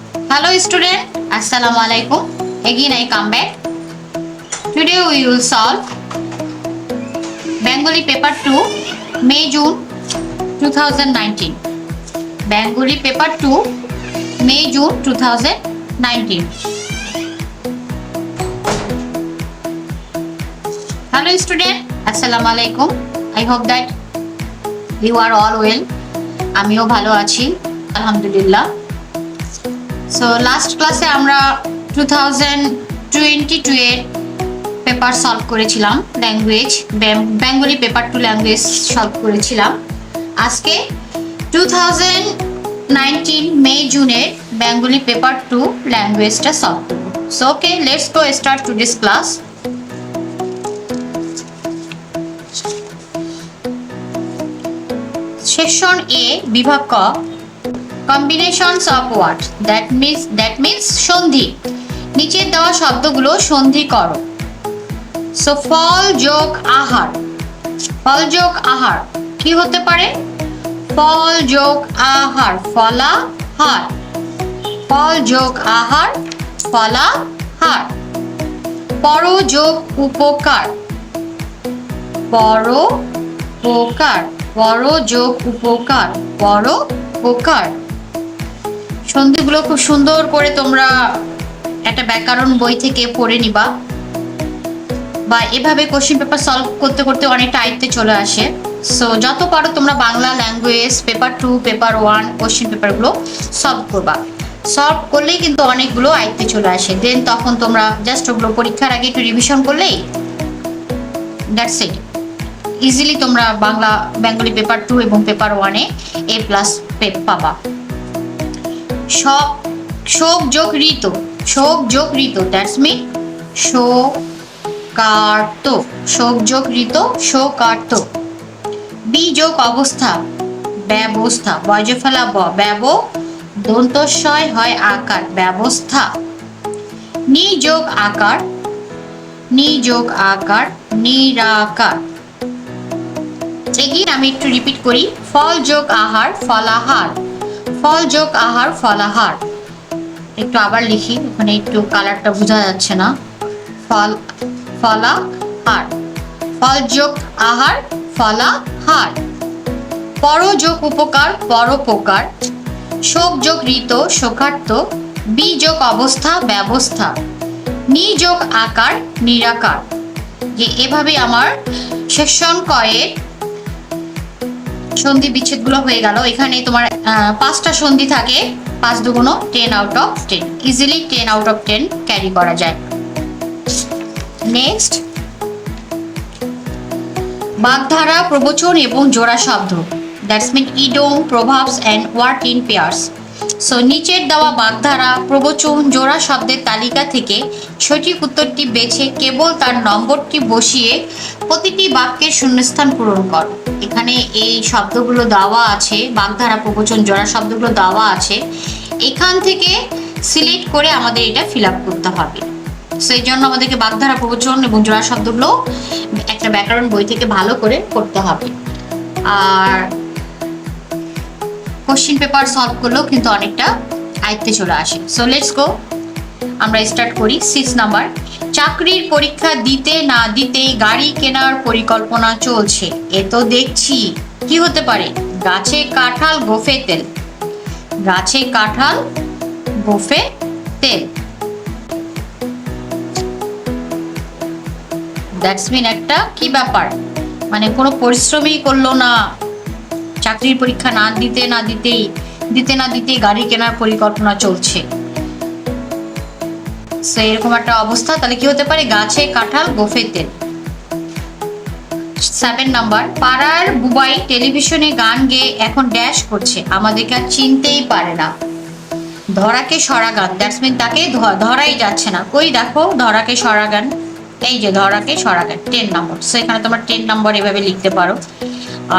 Hello student, Assalamu alaikum. Again I come back. Today we will solve Bengali paper 2 May June 2019. Bengali paper 2 May June 2019. Hello student, Assalamu alaikum. I hope that you are all well. আমিও ভালো আছি আলহামদুলিল্লাহ। So last ক্লাসে আমরা 2022 এর paper solve করেছিলাম, language Bengali paper 2 language solve করেছিলাম। আজকে 2019 মে জুনের বেঙ্গলি পেপার 2 ল্যাঙ্গুয়েজটা সলভ করব। So okay, let's go start today's class. Section A বিভাগ ক, combinations of word, that means সন্ধি। নিচের দেওয়া শব্দগুলো সন্ধি করো। সো ফল যোগ আহার, ফল যোগ আহার কি হতে পারে? ফল যোগ আহার, ফলাহার। ফল যোগ আহার, ফলাহার। পর যোগ উপকার, পরোপকার। পর যোগ উপকার, পরোপকার। সন্ধিগুলো খুব সুন্দর করে তোমরা একটা ব্যাকরণ বই থেকে পড়ে নিবা, বা এভাবে কোশ্চেন পেপার সলভ করতে করতে অনেকটা আয়ত্তে চলে আসে। সো যত পারো তোমরা Bangla language paper 2 paper 1 question পেপারগুলো সলভ করবা। সলভ করলেই কিন্তু অনেকগুলো আয়ত্তে চলে আসে। দেন তখন তোমরা জাস্ট ওগুলো পরীক্ষার আগে একটু রিভিশন করলেই দ্যাটস ইট, ইজিলি তোমরা বাংলা বেঙ্গলি পেপার 2 এবং পেপার 1-এ A+ পাবা। শোক যোগ ঋত, শোক যোগ ঋত দ্যাটস মিন শোকার্ত। শোক যোগ ঋত, শোকার্ত। বি যোগ অবস্থা, ব্যবস্থা। বয় ফেলা ব, ব্যব দন্তস্বয় হয় আকার, ব্যবস্থা। নি যোগ আকার, নি যোগ আকার, নিরাকার। এগিয়ে আমি একটু রিপিট করি। ফল যোগ আহার, ফলাহার। ফল যোগ আহার, ফলাহার। একটু আবার লিখি, ওখানে একটু কালারটা বোঝা যাচ্ছে না। ফলাহার। ফল যোগ আহার, ফলাহার। পর যোগ উপকার, পরোপকার। শোক যোগ ঋত, শোকার্ত। বি যোগ অবস্থা, ব্যবস্থা। নি যোগ আকার, নিরাকার। যে এভাবে আমার সেকশন কয়ের সন্ধি বিচ্ছেদগুলো হয়ে গেল। এখানে তোমার 5টা সন্ধি থাকে, 5 দুগুণ 10 out of 10, easily 10 out of 10 carry করা যায়। নেক্সট, বাগধারা, প্রবচন এবং জোড়া শব্দ, that's mean idiom, proverbs and word in pairs. So নিচের দেওয়া বাগধারা, প্রবচন, জোড়া শব্দের তালিকা থেকে সঠিক উত্তরটি বেছে কেবল তার নম্বরটি বসিয়ে প্রতিটি বাক্যের শূন্যস্থান পূরণ করো। এখানে এই শব্দগুলো দেওয়া আছে, বাগধারা, প্রবচন, জোড়া শব্দগুলো দেওয়া আছে। এখান থেকে সিলেক্ট করে আমাদের এটা ফিল আপ করতে হবে। সেই জন্য আমাদেরকে বাগধারা, প্রবচন এবং জোড়া শব্দগুলো একটা ব্যাকরণ বই থেকে ভালো করে পড়তে হবে। আর কোশ্চেন পেপার সলভ করলেও কিন্তু অনেকটা আয়ত্তে চলে আসে। সো লেটস গো, আমরা স্টার্ট করি। 6 নাম্বার, চাকরির পরীক্ষা দিতে না দিতেই গাড়ি কেনার পরিকল্পনা চলছে। এ তো দেখছি কি হতে পারে? গাছে কাঁঠাল, গোফে তেল। গাছে কাঁঠাল, গোফে তেল। দ্যাটস মিন একটা কি ব্যাপার, মানে কোনো পরিশ্রমই করলো না, চাকরির পরীক্ষা দিতে না দিতেই গাড়ি কেনার পরিকল্পনা চলছে। সো এরকম একটা অবস্থা, তাহলে কি হতে পারে? গাছে কাঁঠাল, গোফে তেল। 7 নাম্বার, পাড়ার বুবাই টেলিভিশনে গান গেয়ে এখন ড্যাশ করছে, আমাদেরকে আর চিনতেই পারে না। ধরাকে সরা গান, দ্যাটস মিন তাকে ধরাই যাচ্ছে না। কই দেখো ধরাকে সরা গান, এই যে ধরাকে সরা গান, 10 নম্বর। সো এখানে তোমরা 10 নম্বর এভাবে লিখতে পারো।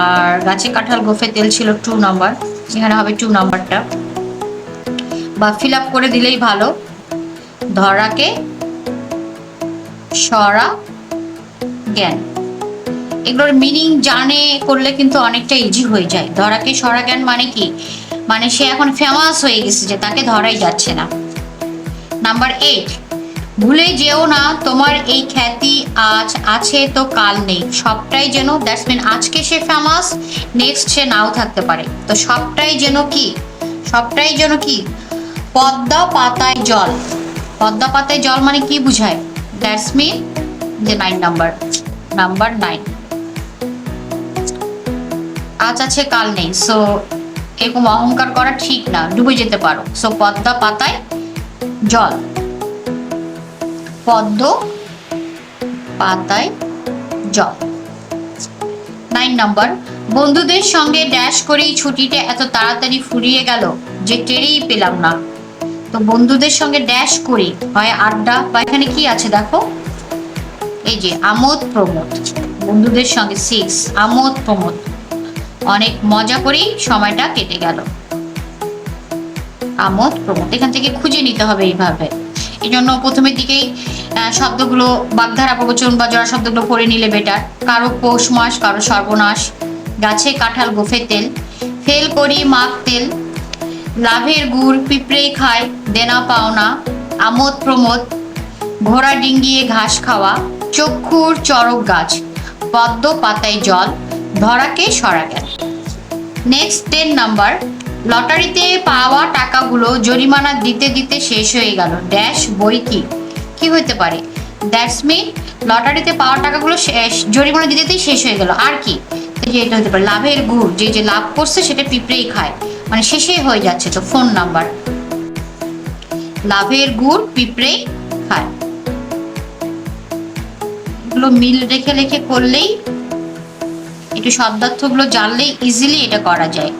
আর গাছে কাঁঠাল, গোফে তেল ছিল 2 নম্বর, এখানে হবে 2 নম্বরটা, বা ফিল আপ করে দিলেই ভালো। ধরাকে সরা জ্ঞান। এগুলোর মিনিং জানে করলে কিন্তু অনেকটা ইজি হয়ে যায়। ধরাকে সরা জ্ঞান মানে কি, মানে সে এখন ফেমাস হয়ে গেছে যে তাকে ধরাই যাচ্ছে না। নাম্বার 8, ভুলে যেও না তোমার এই খ্যাতি আজ আছে তো কাল নেই। সবটাই যেন, দ্যাটস মিন আজকে সে ফেমাস, নেক্সট সে নাও থাকতে পারে। তো সবটাই যেন কি, সবটাই যেন কি, পদ্মা পাতায় জল। পদ্মা পাতায় জল মানে কি বুঝায়? দ্যাটস মিন যে 9 নাম্বার, নাম্বার 9, আজ আছে কাল নেই। সো এরকম অহংকার করা ঠিক না, ডুবে যেতে পারো। সো পদ্মা পাতায় জল, পদ্ম পাতায় জল। 9 নাম্বার, বন্ধুদের সঙ্গে ড্যাশ করেই ছুটিটা এত তাড়াতাড়ি ফুরিয়ে গেল যে টেরেই পেলাম না। তো বন্ধুদের সঙ্গে ড্যাশ করি হয় আড্ডা, বা এখানে কি আছে দেখো, এই যে আমোদ প্রমোদ। বন্ধুদের সঙ্গে 6, আমোদ প্রমোদ, অনেক মজা করেই সময়টা কেটে গেল। আমোদ প্রমোদ এখান থেকে খুঁজে নিতে হবে এইভাবে। এই জন্য প্রথমের দিকেই শব্দগুলো বাগধারা প্রবচন বা জোড়া শব্দগুলো পড়ে নিলে বেটার। কারো পৌষ মাস, কারো সর্বনাশ, গাছে কাঁঠাল গোফে তেল, ফেল করি মাখ তেল, লাভের গুড় পিঁপড়েই খায়, দেনা পাওনা, আমোদ প্রমোদ, ঘোড়া ডিঙ্গিয়ে ঘাস খাওয়া, চক্ষুর চরক গাছ, পদ্ম পাতায় জল, ধরাকে সরা জ্ঞান। নেক্সট 10 নাম্বার, লটারিতে পাওয়া টাকাগুলো জরিমানা দিতে দিতে শেষ হয়ে গেল ড্যাশ বই কি, কি হতে পারে? দ্যাটস মিন লটারিতে পাওয়া টাকাগুলো শেষ, জরিমানা দিতে দিতেই শেষ হয়ে গেল। আর কি, যে এটা হতে পারে লাভের গুড়, যে যে লাভ করছে সেটা পিঁপড়েই খায়, মানে শেষেই হয়ে যাচ্ছে। তো ফোন নাম্বার, লাভের গুড় পিঁপড়েই খায়। এগুলো মিল রেখে রেখে করলেই, একটু শব্দার্থগুলো জানলেই ইজিলি এটা করা যায়।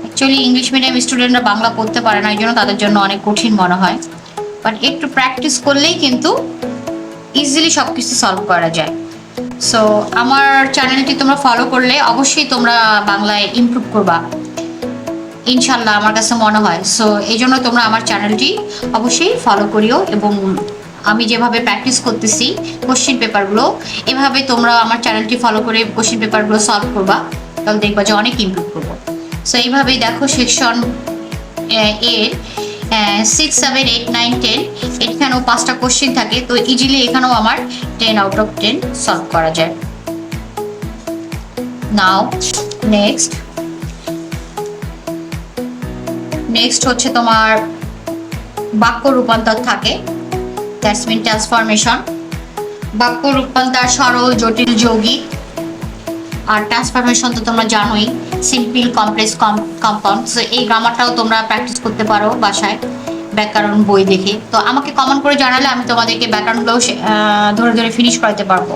অ্যাকচুয়ালি ইংলিশ মিডিয়াম স্টুডেন্টরা বাংলা পড়তে পারে না, এই জন্য তাদের জন্য অনেক কঠিন মনে হয়, বাট একটু প্র্যাকটিস করলেই কিন্তু ইজিলি সব কিছু সলভ করা যায়। সো আমার চ্যানেলটি তোমরা ফলো করলে অবশ্যই তোমরা বাংলায় ইমপ্রুভ করবা ইনশাল্লাহ, আমার কাছে মনে হয়। সো এই জন্য তোমরা আমার চ্যানেলটি অবশ্যই ফলো করিও, এবং আমি যেভাবে প্র্যাকটিস করতেছি কোশ্চেন পেপারগুলো, এভাবে তোমরা আমার চ্যানেলটি ফলো করে কোশ্চেন পেপারগুলো সলভ করবা, তাহলে দেখবা যে অনেক ইমপ্রুভ করবো। সো এইভাবেই দেখো সেকশন এর 6, 7, 8, 9, 10 এখানেও 5টা কোশ্চেন থাকে, তো ইজিলি এখানেও আমার 10 আউট অফ 10 সলভ করা যায়। নাও নেক্সট হচ্ছে তোমার বাক্য রূপান্তর থাকে, দ্যাটস মিন ট্রান্সফরমেশন। বাক্য রূপান্তর সরল, জটিল, যৌগিক। আর ট্রান্সফরমেশন তো তোমরা জানোই, সিম্পল, কমপ্লেক্স, কম্পাউন্ড। সো এই গ্রামারটাও তোমরা প্র্যাকটিস করতে পারো বাসায় ব্যাকরণ বই দেখে। তো আমাকে কমেন্ট করে জানালে আমি তোমাদেরকে ব্যাকরণগুলো ধরে ধরে ফিনিশ করাতে পারবো।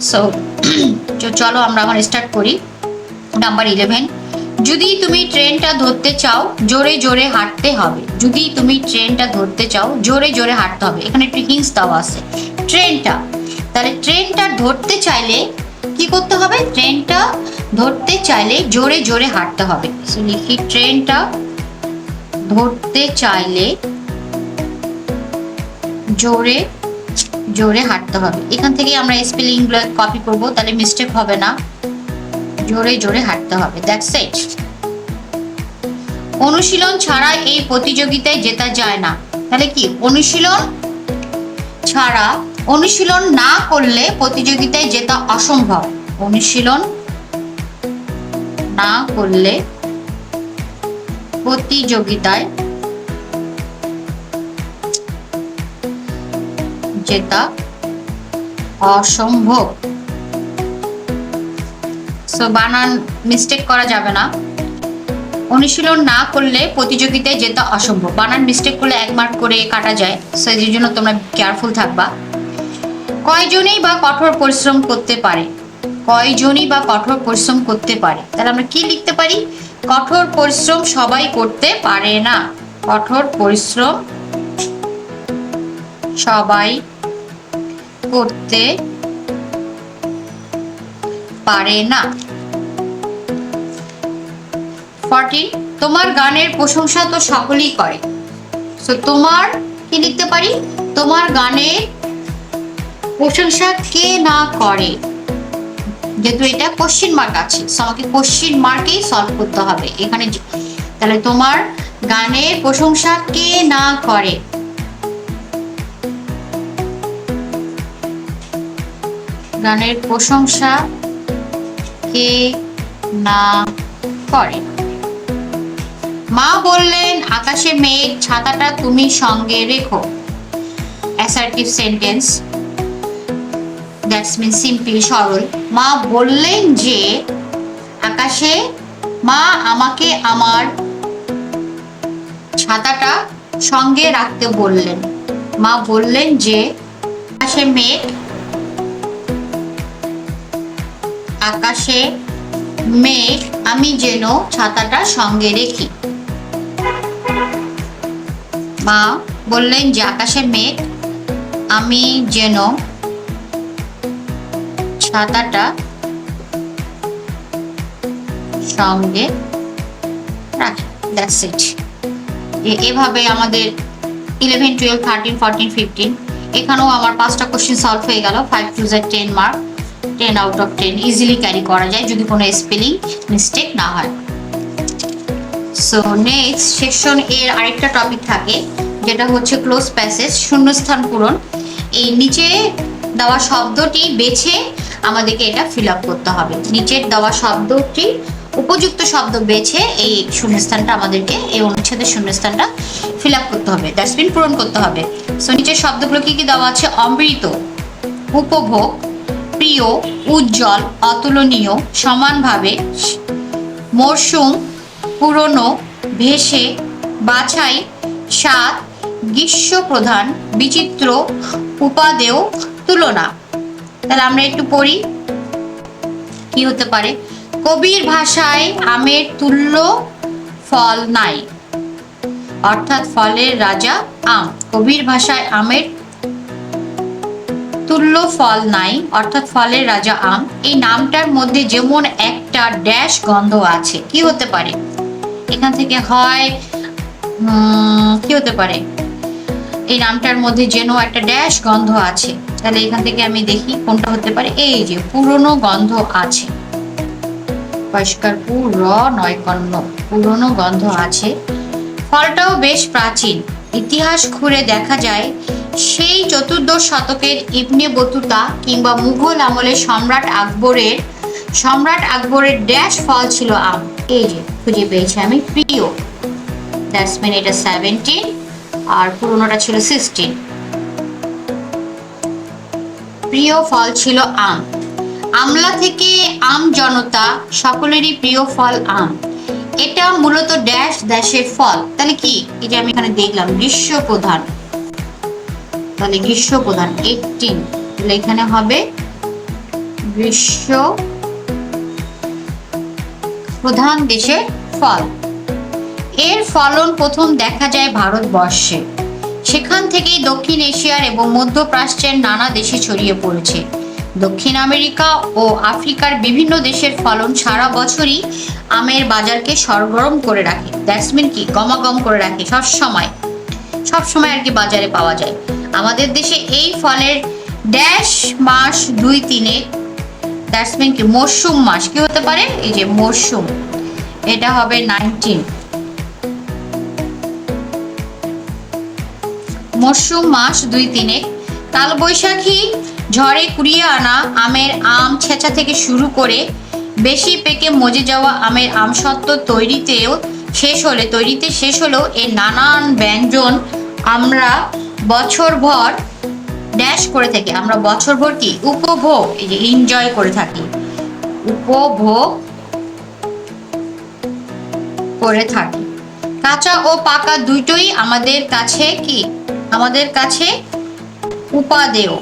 সো চলো আমরা এখন স্টার্ট করি। নাম্বার 11, যদি তুমি ট্রেনটা ধরতে চাও জোরে জোরে হাঁটতে হবে। যদি তুমি ট্রেনটা ধরতে চাও জোরে জোরে হাঁটতে হবে। এখানে একটু হিন্টস দেওয়া আছে ট্রেনটা, তাহলে ট্রেনটা ধরতে চাইলে কি করতে হবে? ট্রেনটা ধরতে চাইলে জোরে জোরে হাঁটতে হবে। সো লিখি, ট্রেনটা ধরতে চাইলে জোরে জোরে হাঁটতে হবে। এখান থেকে আমরা স্পেলিংগুলো কপি করব, তাহলে মিস্টেক হবে না। জোরে জোরে হাঁটতে হবে, দ্যাটস ইট। অনুশীলন ছাড়া এই প্রতিযোগিতায় জেতা যায় না। তাহলে কি, অনুশীলন ছাড়া, অনুশীলন না করলে প্রতিযোগিতায় জেতা অসম্ভব। অনুশীলন না করলে প্রতিযোগিতায় জেতা অসম্ভব। সো বানান মিস্টেক করা যাবে না। অনুশীলন না করলে প্রতিযোগিতায় জেতা অসম্ভব, বানান মিস্টেক করলে 1 মার্ক করে কাটা যায়। সো এই জন্য তোমরা কেয়ারফুল থাকবা। কয়জনই বা কঠোর পরিশ্রম করতে পারে? কয়জনই বা কঠোর পরিশ্রম করতে পারে, তাহলে আমরা কি লিখতে পারি? কঠোর পরিশ্রম সবাই করতে পারে না। কঠোর পরিশ্রম সবাই করতে পারে না। 14, তোমার গানের প্রশংসা তো সকলেই করে। সো তোমার কি লিখতে পারি? তোমার গানের প্রশংসা কে না করে। যেহেতু এটা কোশ্চেন মার্ক আছে, আমাকে কোশ্চেন মার্কেই সলভ করতে হবে এখানে। তাহলে তোমার গানের প্রশংসা কে না করে? গানের প্রশংসা কে না করে? মা বললেন আকাশে মেঘ, ছাতাটা তুমি সঙ্গে রেখো। Assertive sentence, that's mean simple, সরল। মা বললেন যে আকাশে, মা আমাকে আমার ছাতাটা সঙ্গে রাখতে বললেন। মা বললেন যে আকাশে মেঘ, আকাশে মেঘ, আমি যেন ছাতাটা সঙ্গে রেখি। মা বললেন যে আকাশে মেঘ, আমি যেন ছাতাটা সঙ্গে রাখি। That's it. এভাবে আমাদের 11, 12, 13, 14, 15 এখানেও আমার 5টা কোশ্চেন সলভ হয়ে গেল। 5 to 10 mark, 10 out of 10 easily carry করা যায় যদি কোনো স্পেলিং মিস্টেক না হয়। সো নেক্সট সেকশন এর আরেকটা টপিক থাকে যেটা হচ্ছে ক্লোজ প্যাসেজ, শূন্যস্থান পূরণ। এই নিচে দেওয়া শব্দটি বেছে আমাদেরকে এটা ফিল আপ করতে হবে। নিচের দেওয়া শব্দটি উপযুক্ত শব্দ বেছে এই শূন্যস্থানটা আমাদেরকে, এই অনুচ্ছেদের শূন্যস্থানটা ফিল আপ করতে হবে, দ্যাটস মিন পূরণ করতে হবে। সো নিচের শব্দগুলো কি কি দেওয়া আছে? অমৃত, উপভোগ, প্রিয়, উজ্জ্বল, অতুলনীয়, সমানভাবে, মরশুম, পুরনো, ভেসে, বাছাই, স্বাদ, গ্রীষ্মপ্রধান, বিচিত্র, উপাদেয়, তুলনা। তাহলে আমরা একটু পড়ি কি হতে পারে। কবির ভাষায় আমের তুল্য ফল নাই, অর্থাৎ ফলের রাজা আম। কবির ভাষায় আমের তুল্য ফল নাই, অর্থাৎ ফলের রাজা আম। এই নামটার মধ্যে যেমন একটা ড্যাশ গন্ধ আছে। কি হতে পারে এখান থেকে? হয় কি হতে পারে? এই নামটার মধ্যে যেন একটা ড্যাশ গন্ধ আছে। তাহলে এখান থেকে আমি দেখি কোনটা হতে পারে। এই যে পুরনো গন্ধ আছে, পরিষ্কার পুর নয় কর্ণ, পুরনো গন্ধ আছে। ফলটাও বেশ প্রাচীন, ইতিহাস খুঁড়ে দেখা যায় সেই 14দশ শতকের ইবনে বতুতা কিংবা মুঘল আমলের সম্রাট আকবরের ড্যাশ ফল ছিল আম। এই যে খুঁজে পেয়েছি আমি, প্রিয়, দ্যাটস মিন এটা 17 আর পুরোনোটা ছিল 16। প্রিয় ফল ছিল আম। আমলা থেকে আম জনতা সকলেরই প্রিয় ফল আম। এটা মূলত ড্যাশ দেশের ফল। তাহলে কি? এই যে আমি এখানে দেখলাম গ্রীষ্মপ্রধান, তাহলে গ্রীষ্মপ্রধান 18, তাহলে এখানে হবে গ্রীষ্ম প্রধান দেশের ফল। এর ফলন প্রথম দেখা যায় ভারতবর্ষে, সেখান থেকেই দক্ষিণ এশিয়ার এবং মধ্যপ্রাচ্যের নানা দেশে ছড়িয়ে পড়েছে। দক্ষিণ আমেরিকা ও আফ্রিকার বিভিন্ন দেশের ফলন সারা বছরই আমের বাজারকে সরগরম করে রাখে। দ্যাটস মিন কি? গমাগম করে রাখে, সবসময় আর কি বাজারে পাওয়া যায়। আমাদের দেশে এই ফলের ড্যাশ মাস 2-3, দ্যাটস মিন কি? মরশুম মাস। কি হতে পারে? এই যে মরশুম, এটা হবে 19। মরশুম মাস 2-3। কালবৈশাখী ঝড়ে কুড়িয়ে আনা আমের আম ছেঁচা থেকে শুরু করে বেশি পেকে মজে যাওয়া আমের আমসত্ত্ব তৈরিতে শেষ হলেও এর নানান ব্যঞ্জন আমরা বছরভর ড্যাশ করে থাকি। আমরা বছরভর কি? উপভোগ, এই যে এনজয় করে থাকি, উপভোগ করে থাকি। কাঁচা ও পাকা দুটোই আমাদের কাছে কি? আমাদের কাছে উপাদেয়।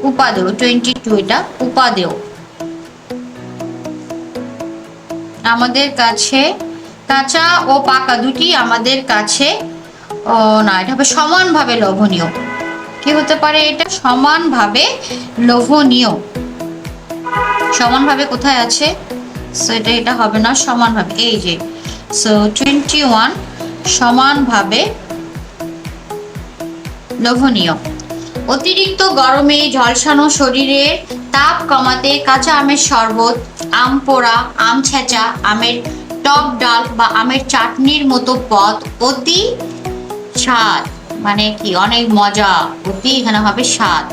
22, এটা উপাদেয়। আমাদের কাছে কাঁচা ও পাকা দুটি আমাদের কাছে না, এটা হবে সমানভাবে লোভনীয়। কি হতে পারে এটা? সমানভাবে লোভনীয়। সমানভাবে কোথায় আছে? সো এটা হবে না সমানভাবে, এই যে সো 21 সমানভাবে লোভনীয়। অতিরিক্ত গরমে ঝলসানো শরীরের তাপ কমাতে কাঁচা আমের শরবত, আম পোড়া, আম ছেঁচা, আমের টক ডাল বা আমের চাটনির মতো পদ অতি স্বাদ, মানে কি অনেক মজা, অতি এখানে হবে স্বাদ।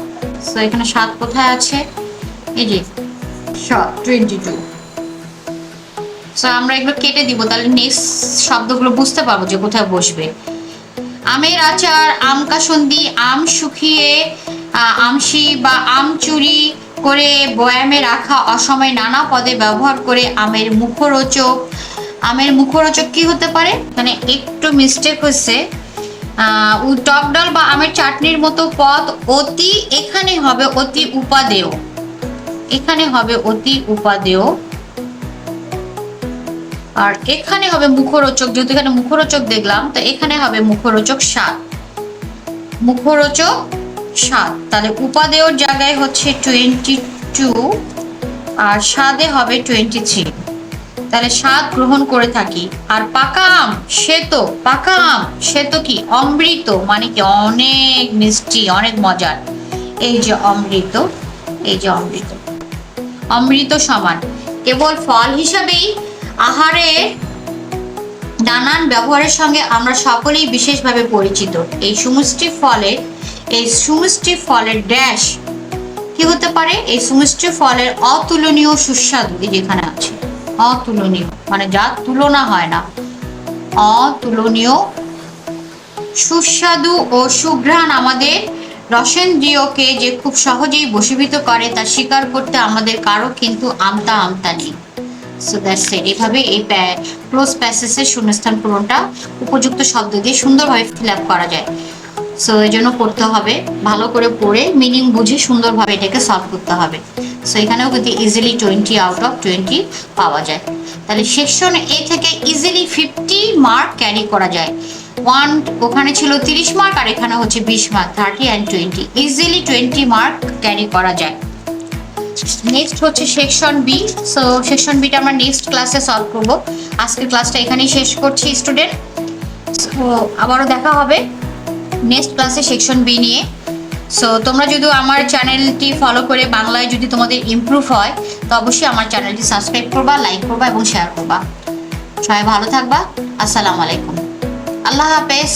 তো এখানে স্বাদ কোথায় আছে, এই যে স্বাদ 22। তো আমরা এগুলো কেটে দিব, তাহলে নেক্সট শব্দগুলো বুঝতে পারবো যে কোথায় বসবে। আমের আচার, আম কাসন্দি, আম শুকিয়ে আমশি বা আম চুরি করে বয়ামে রাখা, অসময়ে নানা পদে ব্যবহার করে আমের মুখরোচক। আমের মুখরোচক কি হতে পারে, মানে একটু মিস্টেক হচ্ছে, টক ডাল বা আমের চাটনির মতো পদ অতি, এখানে হবে অতি উপাদেয়, এখানে হবে অতি উপাদেয়, আর এখানে হবে মুখরোচক, যেহেতু এখানে মুখরোচক দেখলাম তো এখানে হবে মুখরোচক স্বাদ, মুখরোচক স্বাদ। তাহলে উপাদেয়র জায়গায় হচ্ছে 22 আর স্বাদে হবে 23। তাহলে স্বাদ গ্রহণ করে থাকি। আর পাকা আম শ্বেত, পাকা আম শ্বেত কি অমৃত, মানে কি অনেক মিষ্টি, অনেক মজার। এই যে অমৃত, এই যে অমৃত, অমৃত সমান। কেবল ফল হিসাবেই আহারের নানান ব্যবহারের সঙ্গে আমরা সকলেই বিশেষভাবে পরিচিত। এই সুমিষ্টি ফলের ড্যাশ কি হতে পারে, এই সুমিষ্টি ফলের অতুলনীয় সুস্বাদু, এই যেখানে আছে অতুলনীয়, মানে যার তুলনা হয় না, অতুলনীয় সুস্বাদু ও সুঘ্রাণ আমাদের রসেন্দ্রিয়কে যে খুব সহজেই বশীভূত করে তা স্বীকার করতে আমাদের কারো কিন্তু আমতা নেই। So that's it. এভাবে এই ক্লোজ প্যাসেজের শূন্যস্থান পূরণটা উপযুক্ত শব্দ দিয়ে সুন্দরভাবে ফিল আপ করা যায়। সো এই জন্য পড়তে হবে, ভালো করে পড়ে মিনিং বুঝে সুন্দরভাবে এটাকে সলভ করতে হবে। সো এখানেও কিন্তু ইজিলি 20 আউট অফ 20 পাওয়া যায়। তাহলে সেকশন এ থেকে ইজিলি 50 মার্ক ক্যারি করা যায়। ওখানে ছিল 30 মার্ক আর এখানে হচ্ছে 20 mark, 30 and 20, easily 20 mark carry করা যায়। নেক্সট হচ্ছে সেকশন বি। সো সেকশন বিটা আমরা নেক্সট ক্লাসে সলভ করব। আজকের ক্লাসটা এখানেই শেষ করছি স্টুডেন্ট। সো আবারও দেখা হবে নেক্সট ক্লাসে সেকশন বি নিয়ে। সো তোমরা যদি আমার চ্যানেলটি ফলো করে বাংলায় যদি তোমাদের ইমপ্রুভ হয় তো অবশ্যই আমার চ্যানেলটি সাবস্ক্রাইব করবা, লাইক করবা এবং শেয়ার করবা। সবাই ভালো থাকবা। আসসালামু আলাইকুম, আল্লাহ হাফেজ।